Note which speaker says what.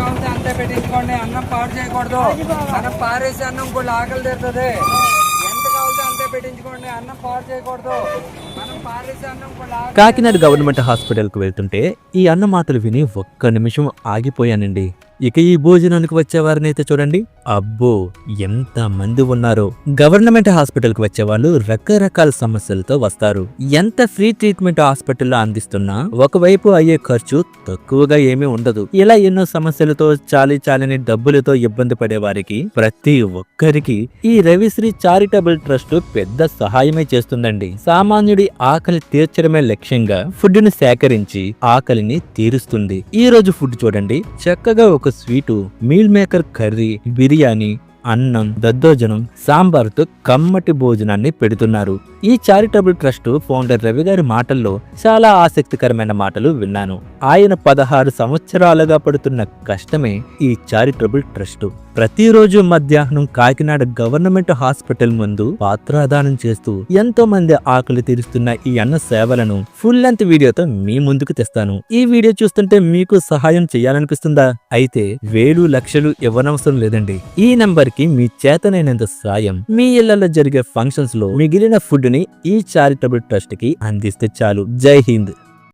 Speaker 1: కావాలంటే అంతే పెట్టించుకోండి. అన్నం పాడు చేయకూడదు. మనం పారేసి అన్నం కూడా ఆకలి తీరుతుంది. ఎంత కావాలంటే అంతే పెట్టించుకోండి. అన్నం పాడు చేయకూడదు. మనం పారేసి అన్నం కూడా
Speaker 2: కాకినాడ గవర్నమెంట్ హాస్పిటల్కు వెళ్తుంటే ఈ అన్న మాటలు విని ఒక్క నిమిషం ఆగిపోయానండి. ఇక ఈ భోజనానికి వచ్చే వారిని అయితే చూడండి, అబ్బో ఎంత మంది ఉన్నారో. గవర్నమెంట్ హాస్పిటల్కి వచ్చే వాళ్ళు రకరకాల సమస్యలతో వస్తారు. ఎంత ఫ్రీ ట్రీట్మెంట్ హాస్పిటల్లో అందిస్తున్నా ఒకవైపు అయ్యే ఖర్చు తక్కువగా ఏమీ ఉండదు. ఇలా ఎన్నో సమస్యలతో చాలని డబ్బులతో ఇబ్బంది పడే వారికి ప్రతి ఒక్కరికి ఈ రవిశ్రీ చారిటబుల్ ట్రస్ట్ పెద్ద సహాయమే చేస్తుందండి. సామాన్యుడి ఆకలి తీర్చడమే లక్ష్యంగా ఫుడ్ ను సేకరించి ఆకలిని తీరుస్తుంది. ఈ రోజు ఫుడ్ చూడండి, చక్కగా ఒక sweet, meal maker curry, biryani, అన్నం, దద్దోజనం, సాంబార్తో కమ్మటి భోజనాన్ని పెడుతున్నారు. ఈ చారిటబుల్ ట్రస్ట్ ఫౌండర్ రవి గారి మాటల్లో చాలా ఆసక్తికరమైన మాటలు విన్నాను. ఆయన 16 సంవత్సరాలుగా పడుతున్న కష్టమే ఈ చారిటబుల్ ట్రస్ట్. ప్రతిరోజు మధ్యాహ్నం కాకినాడ గవర్నమెంట్ హాస్పిటల్ ముందు పాత్రాదానం చేస్తూ ఎంతో మంది ఆకలి తీరుస్తున్న ఈ అన్న సేవలను ఫుల్ లెంత్ వీడియోతో మీ ముందుకు తెస్తాను. ఈ వీడియో చూస్తుంటే మీకు సహాయం చేయాలనిపిస్తుందా? అయితే వేలు లక్షలు ఇవ్వనవసరం లేదండి. ఈ నంబర్ కి మీ చేతనైనంత సాయం మీ ఇళ్లలో జరిగే ఫంక్షన్స్ లో మిగిలిన ఫుడ్ ని ఈ చారిటబుల్ ట్రస్ట్ కి అందిస్తే చాలు. జై హింద్.